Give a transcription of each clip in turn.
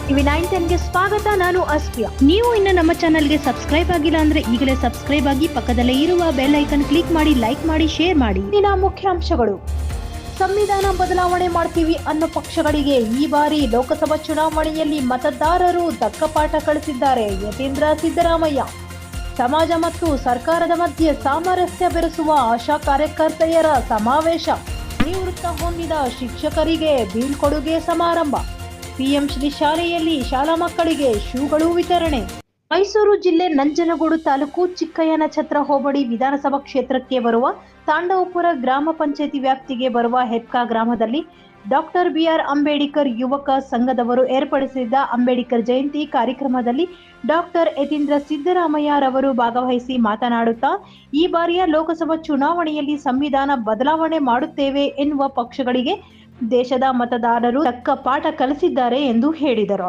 TV 910ಗೆ ಸ್ವಾಗತ. ನಾನು ಅಸ್ಫಿಯಾ. ನೀವು ಇನ್ನು ನಮ್ಮ ಚಾನೆಲ್ಗೆ ಸಬ್ಸ್ಕ್ರೈಬ್ ಆಗಿಲ್ಲ ಅಂದ್ರೆ ಈಗಲೇ ಸಬ್ಸ್ಕ್ರೈಬ್ ಆಗಿ ಪಕ್ಕದಲ್ಲೇ ಇರುವ ಬೆಲ್ ಐಕನ್ ಕ್ಲಿಕ್ ಮಾಡಿ, ಲೈಕ್ ಮಾಡಿ, ಶೇರ್ ಮಾಡಿ. ಇಂದಿನ ಮುಖ್ಯಾಂಶಗಳು: ಸಂವಿಧಾನ ಬದಲಾವಣೆ ಮಾಡ್ತೀವಿ ಅನ್ನೋ ಪಕ್ಷಗಳಿಗೆ ಈ ಬಾರಿ ಲೋಕಸಭಾ ಚುನಾವಣೆಯಲ್ಲಿ ಮತದಾರರು ತಕ್ಕ ಪಾಠ ಕಲಿಸಿದ್ದಾರೆ. ಯತೀಂದ್ರ ಸಿದ್ದರಾಮಯ್ಯ. ಸಮಾಜ ಮತ್ತು ಸರ್ಕಾರದ ಮಧ್ಯೆ ಸಾಮರಸ್ಯ ಬೆರೆಸುವ ಆಶಾ ಕಾರ್ಯಕರ್ತೆಯರ ಸಮಾವೇಶ. ನಿವೃತ್ತ ಹೊಂದಿದ ಶಿಕ್ಷಕರಿಗೆ ಬೀಳ್ಕೊಡುಗೆ ಸಮಾರಂಭ. ಪಿಎಂ ಶ್ರೀ ಶಾಲೆಯಲ್ಲಿ ಶಾಲಾ ಮಕ್ಕಳಿಗೆ ಶೂಗಳು ವಿತರಣೆ. ಮೈಸೂರು ಜಿಲ್ಲೆ ನಂಜನಗೂಡು ತಾಲೂಕು ಚಿಕ್ಕಯ್ಯನಛತ್ರ ಹೋಬಳಿ ವಿಧಾನಸಭಾ ಕ್ಷೇತ್ರಕ್ಕೆ ಬರುವ ತಾಂಡವಪುರ ಗ್ರಾಮ ಪಂಚಾಯಿತಿ ವ್ಯಾಪ್ತಿಗೆ ಬರುವ ಹೆಪ್ಕಾ ಗ್ರಾಮದಲ್ಲಿ ಡಾಕ್ಟರ್ ಬಿಆರ್ ಅಂಬೇಡ್ಕರ್ ಯುವಕ ಸಂಘದವರು ಏರ್ಪಡಿಸಿದ್ದ ಅಂಬೇಡ್ಕರ್ ಜಯಂತಿ ಕಾರ್ಯಕ್ರಮದಲ್ಲಿ ಡಾಕ್ಟರ್ ಯತೀಂದ್ರ ಸಿದ್ದರಾಮಯ್ಯ ರವರು ಭಾಗವಹಿಸಿ ಮಾತನಾಡುತ್ತಾ, ಈ ಬಾರಿಯ ಲೋಕಸಭಾ ಚುನಾವಣೆಯಲ್ಲಿ ಸಂವಿಧಾನ ಬದಲಾವಣೆ ಮಾಡುತ್ತೇವೆ ಎನ್ನುವ ಪಕ್ಷಗಳಿಗೆ ದೇಶದ ಮತದಾರರು ತಕ್ಕ ಪಾಠ ಕಲಿಸಿದ್ದಾರೆ ಎಂದು ಹೇಳಿದರು.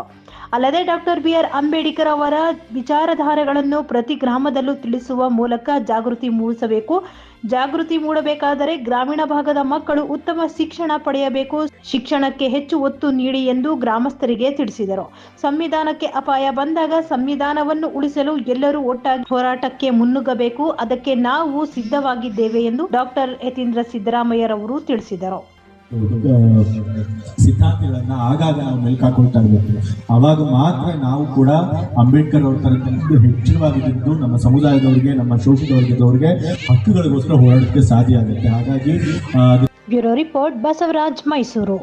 ಅಲ್ಲದೆ ಡಾಕ್ಟರ್ ಬಿಆರ್ ಅಂಬೇಡ್ಕರ್ ಅವರ ವಿಚಾರಧಾರೆಗಳನ್ನು ಪ್ರತಿ ಗ್ರಾಮದಲ್ಲೂ ತಿಳಿಸುವ ಮೂಲಕ ಜಾಗೃತಿ ಮೂಡಿಸಬೇಕು. ಜಾಗೃತಿ ಮೂಡಬೇಕಾದರೆ ಗ್ರಾಮೀಣ ಭಾಗದ ಮಕ್ಕಳು ಉತ್ತಮ ಶಿಕ್ಷಣ ಪಡೆಯಬೇಕು. ಶಿಕ್ಷಣಕ್ಕೆ ಹೆಚ್ಚು ಒತ್ತು ನೀಡಿ ಎಂದು ಗ್ರಾಮಸ್ಥರಿಗೆ ತಿಳಿಸಿದರು. ಸಂವಿಧಾನಕ್ಕೆ ಅಪಾಯ ಬಂದಾಗ ಸಂವಿಧಾನವನ್ನು ಉಳಿಸಲು ಎಲ್ಲರೂ ಒಟ್ಟಾಗಿ ಹೋರಾಟಕ್ಕೆ ಮುನ್ನುಗ್ಗಬೇಕು. ಅದಕ್ಕೆ ನಾವು ಸಿದ್ಧವಾಗಿದ್ದೇವೆ ಎಂದು ಡಾಕ್ಟರ್ ಯತೀಂದ್ರ ಸಿದ್ದರಾಮಯ್ಯರವರು ತಿಳಿಸಿದರು. ಸಿದ್ಧಾಂತಗಳನ್ನ ಆಗಾಗ ನಾವು ಮೆಲ್ಕಾಕೊಳ್ತಾ ಇರಬೇಕು. ಆವಾಗ ಮಾತ್ರ ನಾವು ಕೂಡ ಅಂಬೇಡ್ಕರ್ ಅವ್ರ ತರ ಹೆಚ್ಚಿನವಾಗಿದ್ದು ನಮ್ಮ ಸಮುದಾಯದವರಿಗೆ, ನಮ್ಮ ಶೋಷಿತ ವರ್ಗದವರಿಗೆ ಹಕ್ಕುಗಳಿಗೋಸ್ಕರ ಹೋರಾಡಕ್ಕೆ ಸಾಧ್ಯ ಆಗುತ್ತೆ. ಹಾಗಾಗಿ ಬ್ಯೂರೋ ರಿಪೋರ್ಟ್, ಬಸವರಾಜ್, ಮೈಸೂರು.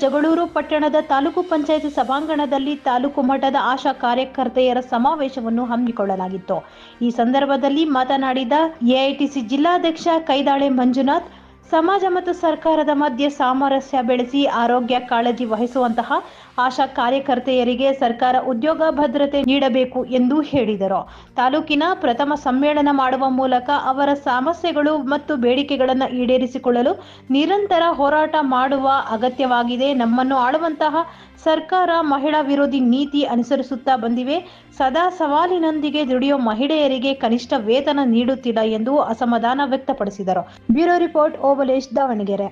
ಜಗಳೂರು ಪಟ್ಟಣದ ತಾಲೂಕು ಪಂಚಾಯತ್ ಸಭಾಂಗಣದಲ್ಲಿ ತಾಲೂಕು ಮಟ್ಟದ ಆಶಾ ಕಾರ್ಯಕರ್ತೆಯರ ಸಮಾವೇಶವನ್ನು ಹಮ್ಮಿಕೊಳ್ಳಲಾಗಿತ್ತು. ಈ ಸಂದರ್ಭದಲ್ಲಿ ಮಾತನಾಡಿದ ಎಐಟಿಸಿ ಜಿಲ್ಲಾಧ್ಯಕ್ಷ ಕೈದಾಳೆ ಮಂಜುನಾಥ್, ಸಮಾಜ ಮತ್ತು ಸರ್ಕಾರದ ಮಧ್ಯೆ ಸಾಮರಸ್ಯ ಬೆಳೆಸಿ ಆರೋಗ್ಯ ಕಾಳಜಿ ವಹಿಸುವಂತಹ ಆಶಾ ಕಾರ್ಯಕರ್ತೆಯರಿಗೆ ಸರ್ಕಾರ ಉದ್ಯೋಗ ಭದ್ರತೆ ನೀಡಬೇಕು ಎಂದು ಹೇಳಿದರು. ತಾಲೂಕಿನ ಪ್ರಥಮ ಸಮ್ಮೇಳನ ಮಾಡುವ ಮೂಲಕ ಅವರ ಸಮಸ್ಯೆಗಳು ಮತ್ತು ಬೇಡಿಕೆಗಳನ್ನು ಈಡೇರಿಸಿಕೊಳ್ಳಲು ನಿರಂತರ ಹೋರಾಟ ಮಾಡುವ ಅಗತ್ಯವಾಗಿದೆ. ನಮ್ಮನ್ನು ಆಳುವಂತಹ ಸರ್ಕಾರ ಮಹಿಳಾ ವಿರೋಧಿ ನೀತಿ ಅನುಸರಿಸುತ್ತಾ ಬಂದಿವೆ. ಸದಾ ಸವಾಲಿನೊಂದಿಗೆ ದುಡಿಯೋ ಮಹಿಳೆಯರಿಗೆ ಕನಿಷ್ಠ ವೇತನ ನೀಡುತ್ತಿಲ್ಲ ಎಂದು ಅಸಮಾಧಾನ ವ್ಯಕ್ತಪಡಿಸಿದರು. Bureau report, Obalesh, Davanagere.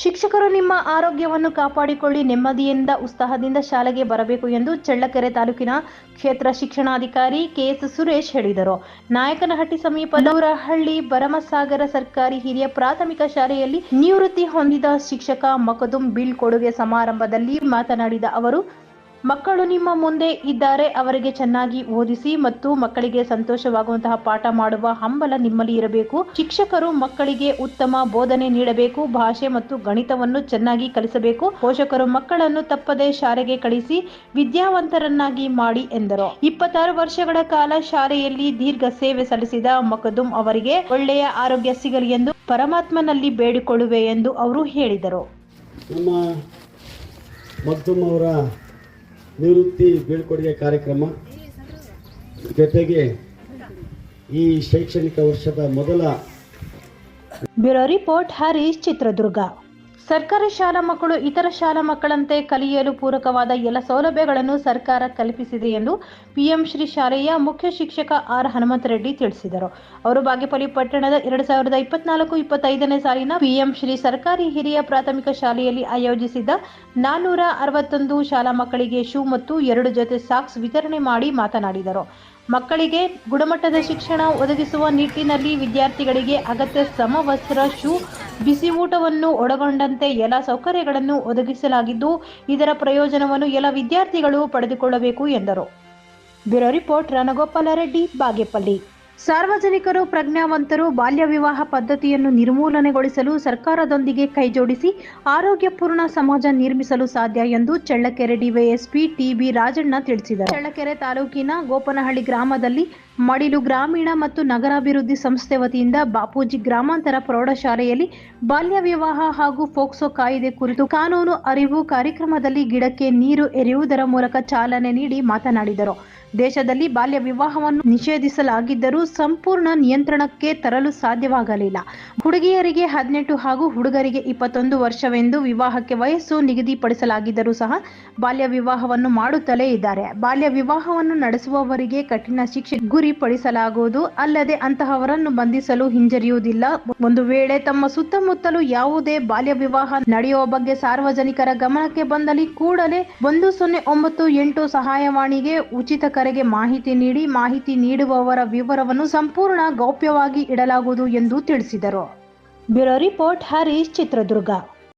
ಶಿಕ್ಷಕರು ನಿಮ್ಮ ಆರೋಗ್ಯವನ್ನು ಕಾಪಾಡಿಕೊಳ್ಳಿ, ನೆಮ್ಮದಿಯಿಂದ ಉತ್ಸಾಹದಿಂದ ಶಾಲೆಗೆ ಬರಬೇಕು ಎಂದು ಚಳ್ಳಕೆರೆ ತಾಲೂಕಿನ ಕ್ಷೇತ್ರ ಶಿಕ್ಷಣಾಧಿಕಾರಿ ಕೆಎಸ್ ಸುರೇಶ್ ಹೇಳಿದರು. ನಾಯಕನಹಟ್ಟಿ ಸಮೀಪ ದೂರಹಳ್ಳಿ ಭರಮಸಾಗರ ಸರ್ಕಾರಿ ಹಿರಿಯ ಪ್ರಾಥಮಿಕ ಶಾಲೆಯಲ್ಲಿ ನಿವೃತ್ತಿ ಹೊಂದಿದ ಶಿಕ್ಷಕ ಮಖದೂಂ ಬೀಳ್ಕೊಡುಗೆ ಸಮಾರಂಭದಲ್ಲಿ ಮಾತನಾಡಿದ ಅವರು, ಮಕ್ಕಳು ನಿಮ್ಮ ಮುಂದೆ ಇದ್ದಾರೆ, ಅವರಿಗೆ ಚೆನ್ನಾಗಿ ಓದಿಸಿ ಮತ್ತು ಮಕ್ಕಳಿಗೆ ಸಂತೋಷವಾಗುವಂತಹ ಪಾಠ ಮಾಡುವ ಹಂಬಲ ನಿಮ್ಮಲ್ಲಿ ಇರಬೇಕು. ಶಿಕ್ಷಕರು ಮಕ್ಕಳಿಗೆ ಉತ್ತಮ ಬೋಧನೆ ನೀಡಬೇಕು. ಭಾಷೆ ಮತ್ತು ಗಣಿತವನ್ನು ಚೆನ್ನಾಗಿ ಕಲಿಸಬೇಕು. ಪೋಷಕರು ಮಕ್ಕಳನ್ನು ತಪ್ಪದೆ ಶಾಲೆಗೆ ಕಳಿಸಿ ವಿದ್ಯಾವಂತರನ್ನಾಗಿ ಮಾಡಿ ಎಂದರು. 26 ವರ್ಷಗಳ ಕಾಲ ಶಾಲೆಯಲ್ಲಿ ದೀರ್ಘ ಸೇವೆ ಸಲ್ಲಿಸಿದ ಮಖದೂಂ ಅವರಿಗೆ ಒಳ್ಳೆಯ ಆರೋಗ್ಯ ಸಿಗಲಿ ಎಂದು ಪರಮಾತ್ಮನಲ್ಲಿ ಬೇಡಿಕೊಳ್ಳುವೆ ಎಂದು ಅವರು ಹೇಳಿದರು. ನಮ್ಮ ಮಖದೂಂ ಅವರ ನಿವೃತ್ತಿ ಬೀಳ್ಕೊಡುಗೆ ಕಾರ್ಯಕ್ರಮ ಜೊತೆಗೆ ಈ ಶೈಕ್ಷಣಿಕ ವರ್ಷದ ಮೊದಲ. Bureau report, Harish, Chitradurga. ಸರ್ಕಾರಿ ಶಾಲಾ ಮಕ್ಕಳು ಇತರ ಶಾಲಾ ಮಕ್ಕಳಂತೆ ಕಲಿಯಲು ಪೂರಕವಾದ ಎಲ್ಲ ಸೌಲಭ್ಯಗಳನ್ನು ಸರ್ಕಾರ ಕಲ್ಪಿಸಿದೆ ಎಂದು ಪಿಎಂ ಶ್ರೀ ಶಾಲೆಯ ಮುಖ್ಯ ಶಿಕ್ಷಕ ಆರ್ ಹನುಮಂತರೆಡ್ಡಿ ತಿಳಿಸಿದರು. ಅವರು ಬಾಗೇಪಲ್ಲಿ ಪಟ್ಟಣದ 2024-25ನೇ ಸಾಲಿನ ಪಿಎಂ ಶ್ರೀ ಸರ್ಕಾರಿ ಹಿರಿಯ ಪ್ರಾಥಮಿಕ ಶಾಲೆಯಲ್ಲಿ ಆಯೋಜಿಸಿದ್ದ 461 ಶಾಲಾ ಮಕ್ಕಳಿಗೆ ಶೂ ಮತ್ತು 2 ಜೊತೆ ಸಾಕ್ಸ್ ವಿತರಣೆ ಮಾಡಿ ಮಾತನಾಡಿದರು. ಮಕ್ಕಳಿಗೆ ಗುಣಮಟ್ಟದ ಶಿಕ್ಷಣ ಒದಗಿಸುವ ನಿಟ್ಟಿನಲ್ಲಿ ವಿದ್ಯಾರ್ಥಿಗಳಿಗೆ ಅಗತ್ಯ ಸಮವಸ್ತ್ರ, ಶೂ, ಬಿಸಿ ಊಟವನ್ನು ಒಳಗೊಂಡಂತೆ ಎಲ್ಲ ಸೌಕರ್ಯಗಳನ್ನು ಒದಗಿಸಲಾಗಿದ್ದು, ಇದರ ಪ್ರಯೋಜನವನ್ನು ಎಲ್ಲ ವಿದ್ಯಾರ್ಥಿಗಳು ಪಡೆದುಕೊಳ್ಳಬೇಕು ಎಂದರು. Bureau report, Ranagopala Reddy, Bagepalli. ಸಾರ್ವಜನಿಕರು ಪ್ರಜ್ಞಾವಂತರು. ಬಾಲ್ಯ ವಿವಾಹ ಪದ್ಧತಿಯನ್ನು ನಿರ್ಮೂಲನೆಗೊಳಿಸಲು ಸರ್ಕಾರದೊಂದಿಗೆ ಕೈಜೋಡಿಸಿ ಆರೋಗ್ಯಪೂರ್ಣ ಸಮಾಜ ನಿರ್ಮಿಸಲು ಸಾಧ್ಯ ಎಂದು ಚಳ್ಳಕೆರೆ ಡಿವೈಎಸ್ಪಿ ಟಿಬಿ ರಾಜಣ್ಣ ತಿಳಿಸಿದರು. ಚಳ್ಳಕೆರೆ ತಾಲೂಕಿನ ಗೋಪನಹಳ್ಳಿ ಗ್ರಾಮದಲ್ಲಿ ಮಡಿಲು ಗ್ರಾಮೀಣ ಮತ್ತು ನಗರಾಭಿವೃದ್ಧಿ ಸಂಸ್ಥೆ ವತಿಯಿಂದ ಬಾಪೂಜಿ ಗ್ರಾಮಾಂತರ ಪ್ರೌಢಶಾಲೆಯಲ್ಲಿ ಬಾಲ್ಯ ವಿವಾಹ ಹಾಗೂ ಫೋಕ್ಸೋ ಕಾಯ್ದೆ ಕುರಿತು ಕಾನೂನು ಅರಿವು ಕಾರ್ಯಕ್ರಮದಲ್ಲಿ ಗಿಡಕ್ಕೆ ನೀರು ಎರೆಯುವುದರ ಮೂಲಕ ಚಾಲನೆ ನೀಡಿ ಮಾತನಾಡಿದರು. ದೇಶದಲ್ಲಿ ಬಾಲ್ಯ ವಿವಾಹವನ್ನು ನಿಷೇಧಿಸಲಾಗಿದ್ದರೂ ಸಂಪೂರ್ಣ ನಿಯಂತ್ರಣಕ್ಕೆ ತರಲು ಸಾಧ್ಯವಾಗಲಿಲ್ಲ. ಹುಡುಗಿಯರಿಗೆ 18 ಹಾಗೂ ಹುಡುಗರಿಗೆ 21 ವರ್ಷವೆಂದು ವಿವಾಹಕ್ಕೆ ವಯಸ್ಸು ನಿಗದಿಪಡಿಸಲಾಗಿದ್ದರೂ ಸಹ ಬಾಲ್ಯ ವಿವಾಹವನ್ನು ಮಾಡುತ್ತಲೇ ಇದ್ದಾರೆ. ಬಾಲ್ಯ ವಿವಾಹವನ್ನು ನಡೆಸುವವರಿಗೆ ಕಠಿಣ ಶಿಕ್ಷೆ ಗುರಿಪಡಿಸಲಾಗುವುದು. ಅಲ್ಲದೆ ಅಂತಹವರನ್ನು ಬಂಧಿಸಲು ಹಿಂಜರಿಯುವುದಿಲ್ಲ. ಒಂದು ವೇಳೆ ತಮ್ಮ ಸುತ್ತಮುತ್ತಲೂ ಯಾವುದೇ ಬಾಲ್ಯ ವಿವಾಹ ನಡೆಯುವ ಬಗ್ಗೆ ಸಾರ್ವಜನಿಕರ ಗಮನಕ್ಕೆ ಬಂದಲ್ಲಿ ಕೂಡಲೇ 1098 ಸಹಾಯವಾಣಿಗೆ ಉಚಿತ ಕರೆಗೆ ಮಾಹಿತಿ ನೀಡುವವರ ವಿವರವನ್ನು ಸಂಪೂರ್ಣ ಗೌಪ್ಯವಾಗಿ ಇಡಲಾಗುವುದು ಎಂದು ತಿಳಿಸಿದರು. Bureau report, Harish, Chitradurga.